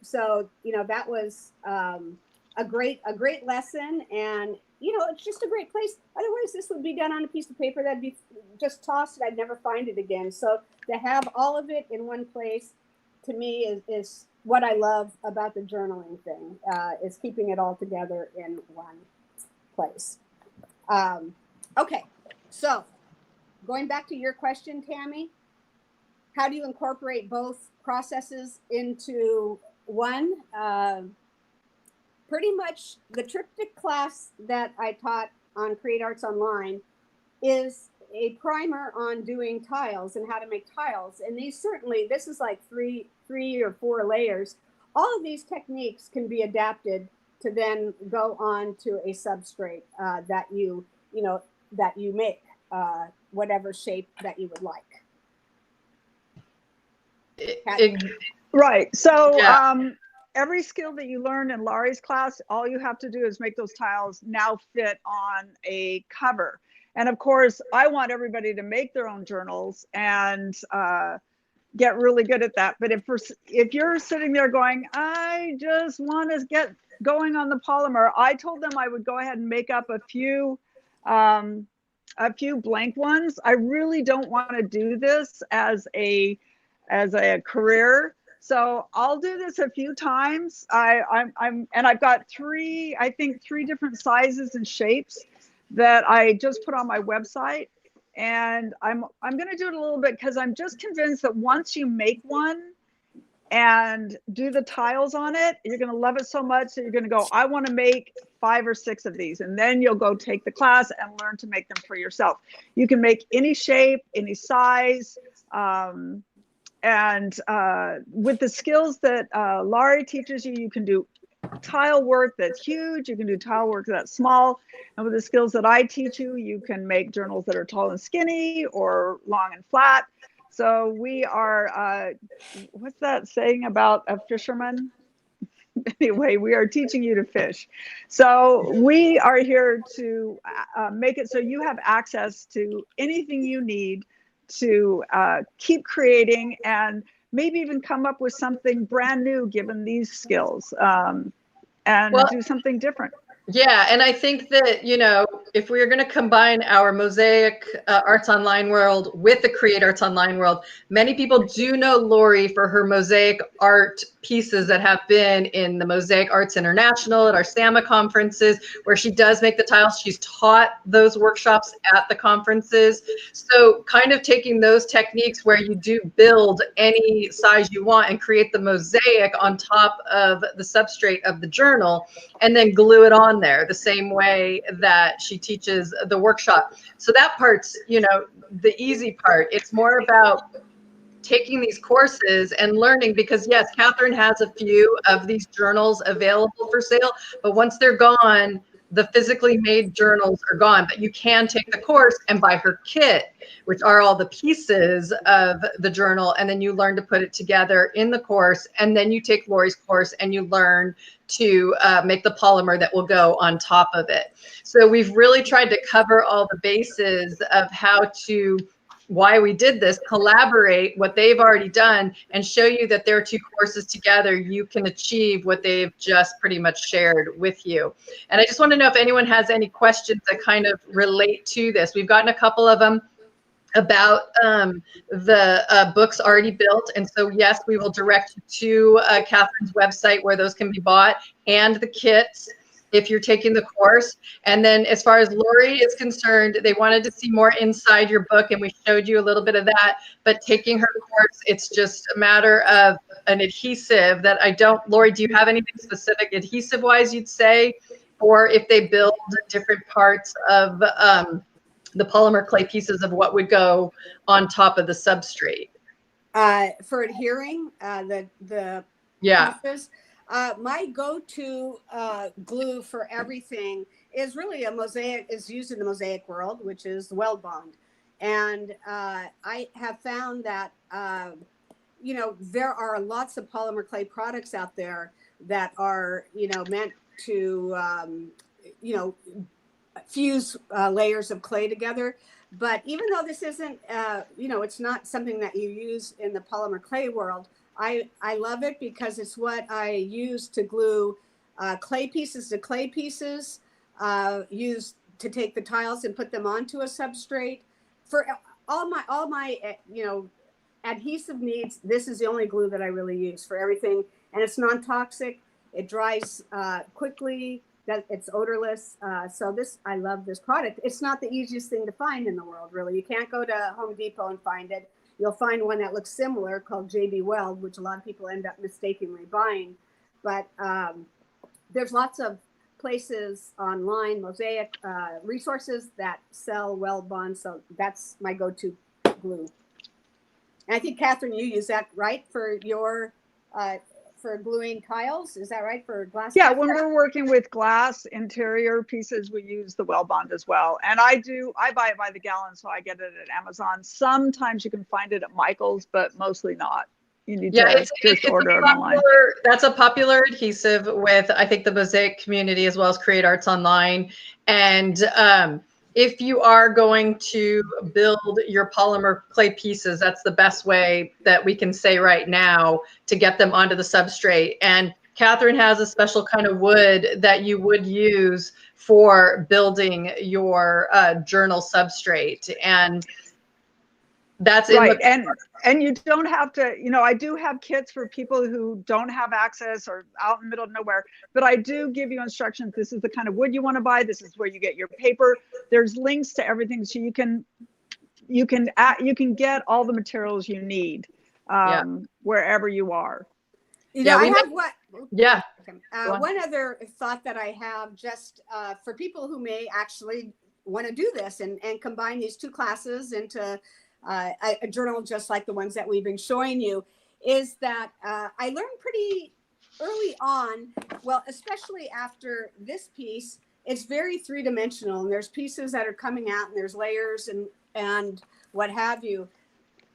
So, that was a great lesson, and it's just a great place. Otherwise, this would be done on a piece of paper that'd be just tossed, and I'd never find it again. So to have all of it in one place, to me, is what I love about the journaling thing, is keeping it all together in one place. Okay, so going back to your question, Tami, how do you incorporate both processes into one? Pretty much the triptych class that I taught on Create Arts Online is a primer on doing tiles and how to make tiles. And this is like three or four layers. All of these techniques can be adapted to then go on to a substrate that you make, whatever shape that you would like. Right. So Yeah. Every skill that you learned in Laurie's class, all you have to do is make those tiles now fit on a cover. And of course, I want everybody to make their own journals and get really good at that. But if you're sitting there going, I just want to get going on the polymer, I told them I would go ahead and make up a few blank ones. I really don't want to do this as a career. So I'll do this a few times. I've got three different sizes and shapes that I just put on my website. And I'm going to do it a little bit because I'm just convinced that once you make one and do the tiles on it, you're going to love it so much that you're going to go, I want to make 5 or 6 of these. And then you'll go take the class and learn to make them for yourself. You can make any shape, any size. And with the skills that Laurie teaches you, you can do tile work that's huge. You can do tile work that's small. And with the skills that I teach you, you can make journals that are tall and skinny or long and flat. So we are, what's that saying about a fisherman? Anyway, we are teaching you to fish. So we are here to make it so you have access to anything you need to keep creating and maybe even come up with something brand new given these skills and do something different. Yeah, and I think that, if we are going to combine our Mosaic Arts Online world with the Create Arts Online world, many people do know Laurie for her Mosaic art pieces that have been in the Mosaic Arts International at our SAMA conferences, where she does make the tiles. She's taught those workshops at the conferences. So kind of taking those techniques where you do build any size you want and create the mosaic on top of the substrate of the journal, and then glue it on there the same way that she teaches the workshop. So that part's, the easy part. It's more about taking these courses and learning, because yes, Katherine has a few of these journals available for sale, but once they're gone, the physically made journals are gone. But you can take the course and buy her kit, which are all the pieces of the journal, and then you learn to put it together in the course, and then you take Laurie's course and you learn to make the polymer that will go on top of it. So we've really tried to cover all the bases of how to why we did this, collaborate what they've already done and show you that their two courses together, you can achieve what they've just pretty much shared with you. And I just want to know if anyone has any questions that kind of relate to this. We've gotten a couple of them about the books already built. And so, yes, we will direct you to Katherine's website where those can be bought, and the kits if you're taking the course. And then as far as Laurie is concerned, they wanted to see more inside your book, and we showed you a little bit of that. But taking her course, it's just a matter of an adhesive that I don't, Laurie, do you have anything specific adhesive-wise you'd say? Or if they build different parts of the polymer clay pieces of what would go on top of the substrate? For adhering, the Yeah. pieces, my go-to glue for everything is really a Mosaic, is used in the Mosaic world, which is the weld bond. And I have found that, you know, there are lots of polymer clay products out there that are, you know, meant to, you know, fuse layers of clay together. But even though this isn't, you know, it's not something that you use in the polymer clay world, I love it because it's what I use to glue clay pieces to clay pieces, use to take the tiles and put them onto a substrate. For all my you know, adhesive needs, this is the only glue that I really use for everything. And it's non-toxic. It dries quickly. That it's odorless. So this, I love this product. It's not the easiest thing to find in the world, really. You can't go to Home Depot and find it. You'll find one that looks similar called JB Weld, which a lot of people end up mistakenly buying. But there's lots of places online, Mosaic resources that sell weld bonds. So that's my go-to glue. And I think, Katherine, you use that, right, for your for gluing tiles? Is that right, for glass? Yeah, when we're working with glass interior pieces, we use the weld bond as well. And I buy it by the gallon, so I get it at Amazon. Sometimes you can find it at Michael's, but mostly not. You need to just order it online. That's a popular adhesive with, I think, the Mosaic community as well as Create Arts Online. And if you are going to build your polymer clay pieces, that's the best way that we can say right now to get them onto the substrate. And Katherine has a special kind of wood that you would use for building your journal substrate. And that's right. And you don't have to, you know, I do have kits for people who don't have access or out in the middle of nowhere, but I do give you instructions. This is the kind of wood you want to buy. This is where you get your paper. There's links to everything, so you can get all the materials you need wherever you are. You know, I have what? Yeah. One other thought that I have, just for people who may actually want to do this and combine these two classes into a journal just like the ones that we've been showing you, is that I learned pretty early on, well, especially after this piece, it's very three-dimensional, and there's pieces that are coming out and there's layers and what have you.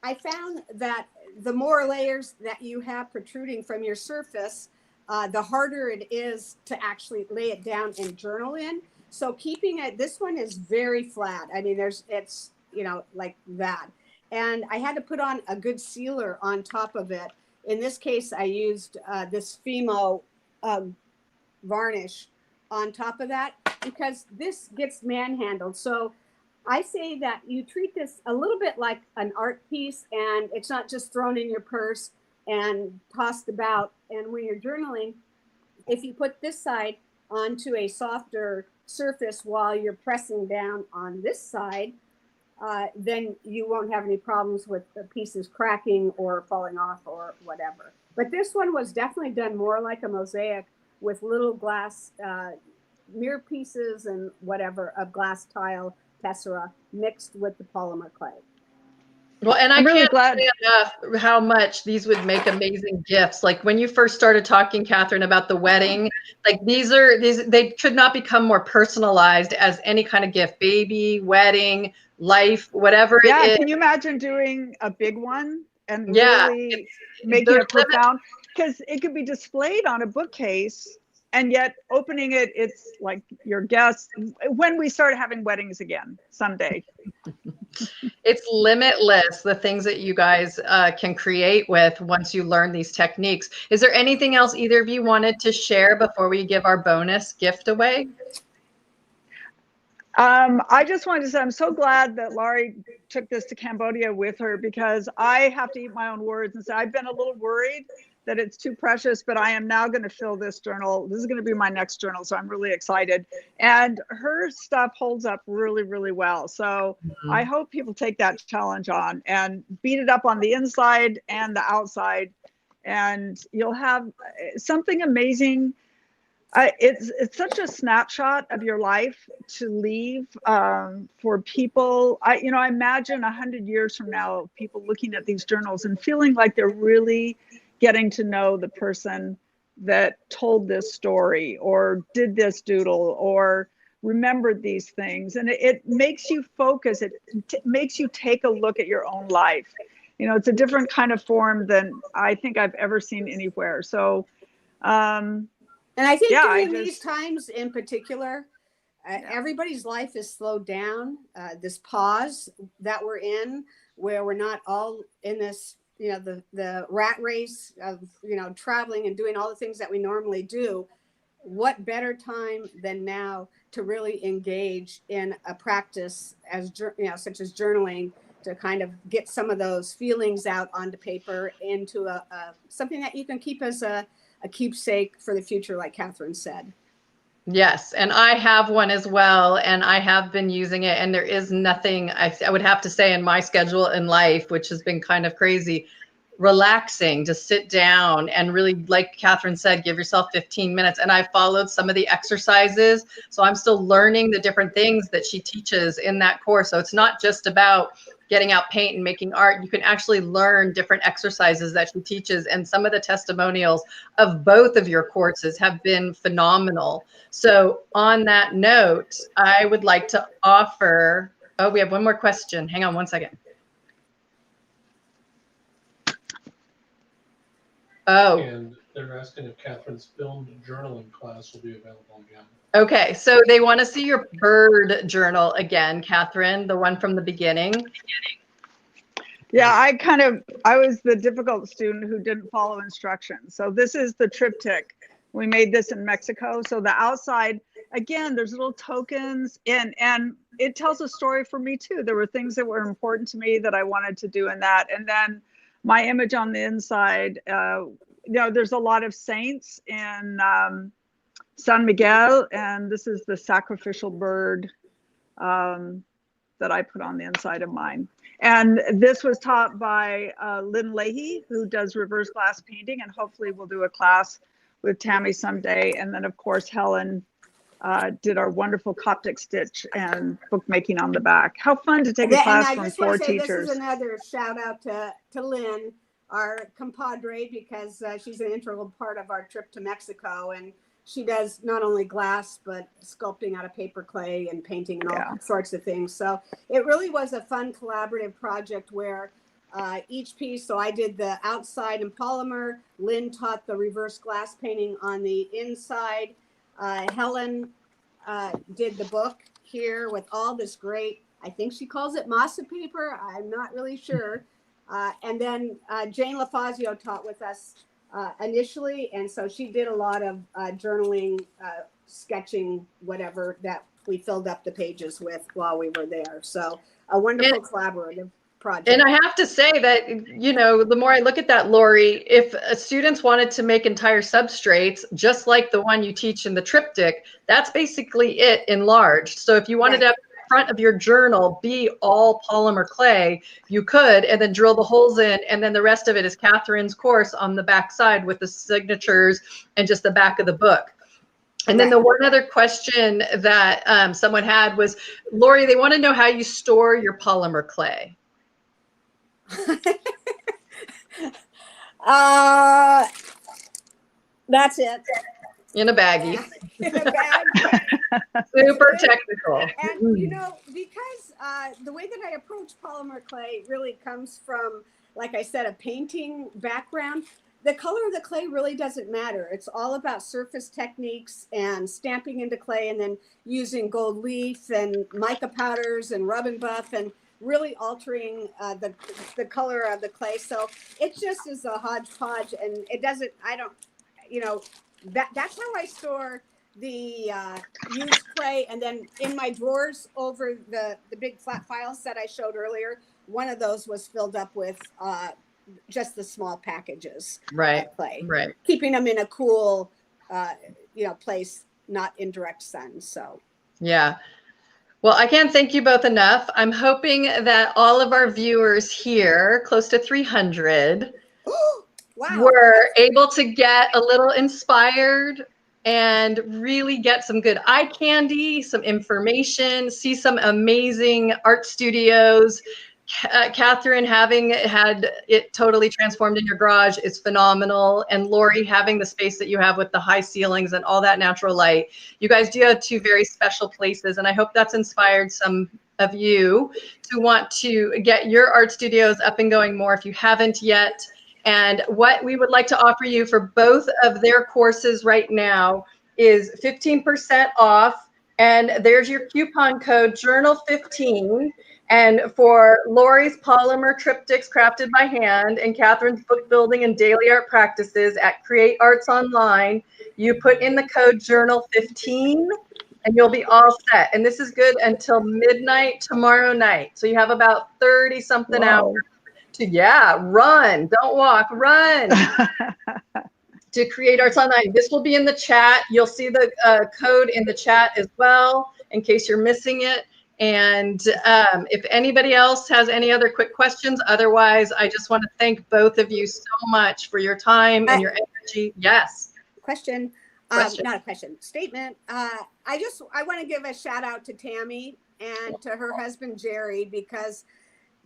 I found that the more layers that you have protruding from your surface, the harder it is to actually lay it down and journal in. So keeping it, this one is very flat. I mean, it's, you know, like that. And I had to put on a good sealer on top of it. In this case, I used this MAO varnish on top of that because this gets manhandled. So I say that you treat this a little bit like an art piece, and it's not just thrown in your purse and tossed about. And when you're journaling, if you put this side onto a softer surface while you're pressing down on this side, then you won't have any problems with the pieces cracking or falling off or whatever. But this one was definitely done more like a mosaic with little glass mirror pieces and whatever of glass tile tessera mixed with the polymer clay. Well, and I'm really glad enough how much these would make amazing gifts. Like when you first started talking, Katherine, about the wedding, like they could not become more personalized as any kind of gift, baby, wedding, life, whatever it is. Yeah, can you imagine doing a big one and really making it profound? Because it could be displayed on a bookcase, and yet opening it, it's like your guests, when we start having weddings again someday. It's limitless, the things that you guys can create with once you learn these techniques. Is there anything else either of you wanted to share before we give our bonus gift away? I just wanted to say I'm so glad that Laurie took this to Cambodia with her, because I have to eat my own words and say I've been a little worried that it's too precious, but I am now going to fill this journal. This is going to be my next journal, so I'm really excited. And her stuff holds up really, really well. So I hope people take that challenge on and beat it up on the inside and the outside, and you'll have something amazing. It's such a snapshot of your life to leave for people. I imagine 100 years from now, people looking at these journals and feeling like they're really getting to know the person that told this story or did this doodle or remembered these things. And it makes you focus. It makes you take a look at your own life. It's a different kind of form than I think I've ever seen anywhere. So, and I think during these times in particular, everybody's life is slowed down. This pause that we're in, where we're not all in this, the rat race of, traveling and doing all the things that we normally do. What better time than now to really engage in a practice as, such as journaling, to kind of get some of those feelings out onto paper into something that you can keep as a keepsake for the future, like Katherine said. Yes, and I have one as well, and I have been using it, and there is nothing I would have to say in my schedule in life, which has been kind of crazy, relaxing to sit down and really, like Katherine said, give yourself 15 minutes. And I followed some of the exercises, so I'm still learning the different things that she teaches in that course. So it's not just about getting out paint and making art. You can actually learn different exercises that she teaches. And some of the testimonials of both of your courses have been phenomenal. So on that note, I would like to offer, we have one more question. Hang on one second. And they're asking if Katherine's filmed journaling class will be available again. Okay, so they want to see your bird journal again, Katherine, the one from the beginning. Yeah, I was the difficult student who didn't follow instructions. So this is the triptych. We made this in Mexico. So the outside, again, there's little tokens, and it tells a story for me too. There were things that were important to me that I wanted to do in that. And then my image on the inside, there's a lot of saints in San Miguel, and this is the sacrificial bird that I put on the inside of mine. And this was taught by Lynn Leahy, who does reverse glass painting, and hopefully we'll do a class with Tami someday. And then, of course, Helen did our wonderful Coptic stitch and bookmaking on the back. How fun to take a class from 4 teachers. This is another shout out to Lynn, our compadre, because she's an integral part of our trip to Mexico. And she does not only glass, but sculpting out of paper clay and painting and all sorts of things. So it really was a fun collaborative project where each piece, so I did the outside in polymer, Lynn taught the reverse glass painting on the inside. Helen did the book here with all this great, I think she calls it masa paper, I'm not really sure. And then Jane LaFazio taught with us initially, and so she did a lot of journaling, sketching, whatever that we filled up the pages with while we were there. So a wonderful collaborative project. And I have to say that, the more I look at that, Laurie, if students wanted to make entire substrates, just like the one you teach in the triptych, that's basically it enlarged. So if you wanted to have the front of your journal be all polymer clay, you could, and then drill the holes in, and then the rest of it is Katherine's course on the back side with the signatures and just the back of the book. And then the one other question that someone had was, Laurie, they want to know how you store your polymer clay. That's it. In a baggie. In a bag. Super technical. And because the way that I approach polymer clay really comes from, like I said, a painting background. The color of the clay really doesn't matter. It's all about surface techniques and stamping into clay, and then using gold leaf and mica powders and rub and buff. And really altering the color of the clay. So it just is a hodgepodge, and it doesn't. I don't, you know, that's how I store the used clay. And then in my drawers over the big flat files that I showed earlier, one of those was filled up with just the small packages Right. of clay, Right. keeping them in a cool, place, not in direct sun. So Yeah. Well, I can't thank you both enough. I'm hoping that all of our viewers here, close to 300, wow, were able to get a little inspired and really get some good eye candy, some information, see some amazing art studios. Katherine, having had it totally transformed in your garage is phenomenal. And Laurie, having the space that you have with the high ceilings and all that natural light. You guys do have two very special places. And I hope that's inspired some of you to want to get your art studios up and going more if you haven't yet. And what we would like to offer you for both of their courses right now is 15% off. And there's your coupon code Journal15. And for Laurie's polymer triptychs crafted by hand and Katherine's book building and daily art practices at Create Arts Online, you put in the code Journal15 and you'll be all set. And this is good until midnight tomorrow night. So you have about 30 something hours to, run, don't walk, run. To Create Arts Online. This will be in the chat. You'll see the code in the chat as well, in case you're missing it. And if anybody else has any other quick questions, otherwise, I just want to thank both of you so much for your time and your energy. Yes. Question. Not a question, statement. I want to give a shout out to Tami and to her husband, Jerry, because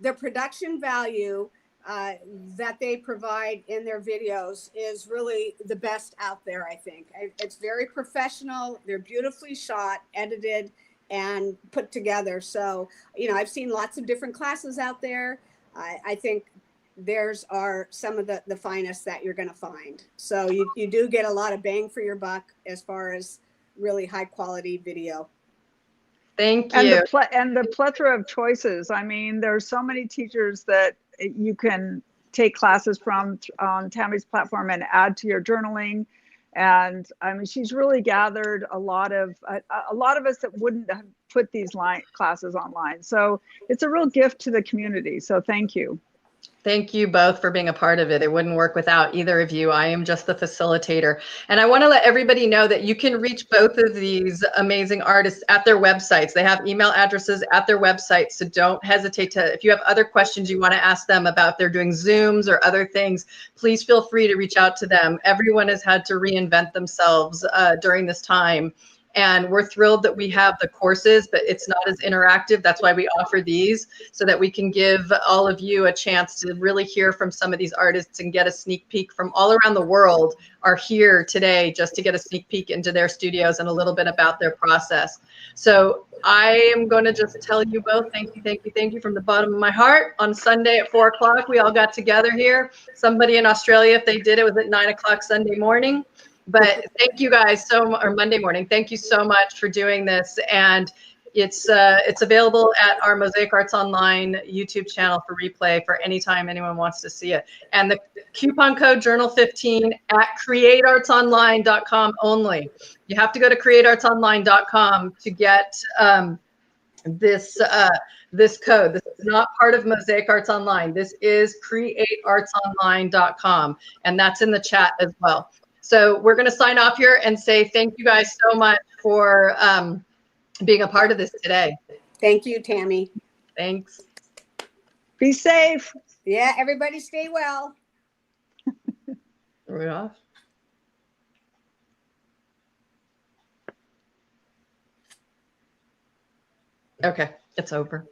the production value that they provide in their videos is really the best out there, I think. It's very professional. They're beautifully shot, edited, and put together. So, I've seen lots of different classes out there. I think theirs are some of the finest that you're going to find. So you do get a lot of bang for your buck as far as really high quality video. Thank you. And the plethora of choices. I mean, there's so many teachers that you can take classes from on Tami's platform and add to your journaling. And I mean, she's really gathered a lot of us that wouldn't have put these classes online. So it's a real gift to the community. So thank you. Thank you both for being a part of it. It wouldn't work without either of you. I am just the facilitator. And I want to let everybody know that you can reach both of these amazing artists at their websites. They have email addresses at their websites. So don't hesitate to, if you have other questions you want to ask them about if they're doing Zooms or other things, please feel free to reach out to them. Everyone has had to reinvent themselves during this time. And we're thrilled that we have the courses, but it's not as interactive. That's why we offer these, so that we can give all of you a chance to really hear from some of these artists and get a sneak peek from all around the world are here today just to get a sneak peek into their studios and a little bit about their process. So I am going to just tell you both, thank you from the bottom of my heart. On Sunday at 4 o'clock, we all got together here. Somebody in Australia, if they did, it was at 9 o'clock Sunday morning. But thank you guys or Monday morning. Thank you so much for doing this. And it's available at our Mosaic Arts Online YouTube channel for replay for any time anyone wants to see it. And the coupon code Journal15 at createartsonline.com only. You have to go to createartsonline.com to get this code. This is not part of Mosaic Arts Online. This is createartsonline.com. And that's in the chat as well. So we're going to sign off here and say thank you guys so much for being a part of this today. Thank you, Tami. Thanks. Be safe. Yeah, everybody stay well. Are we off? Okay, it's over.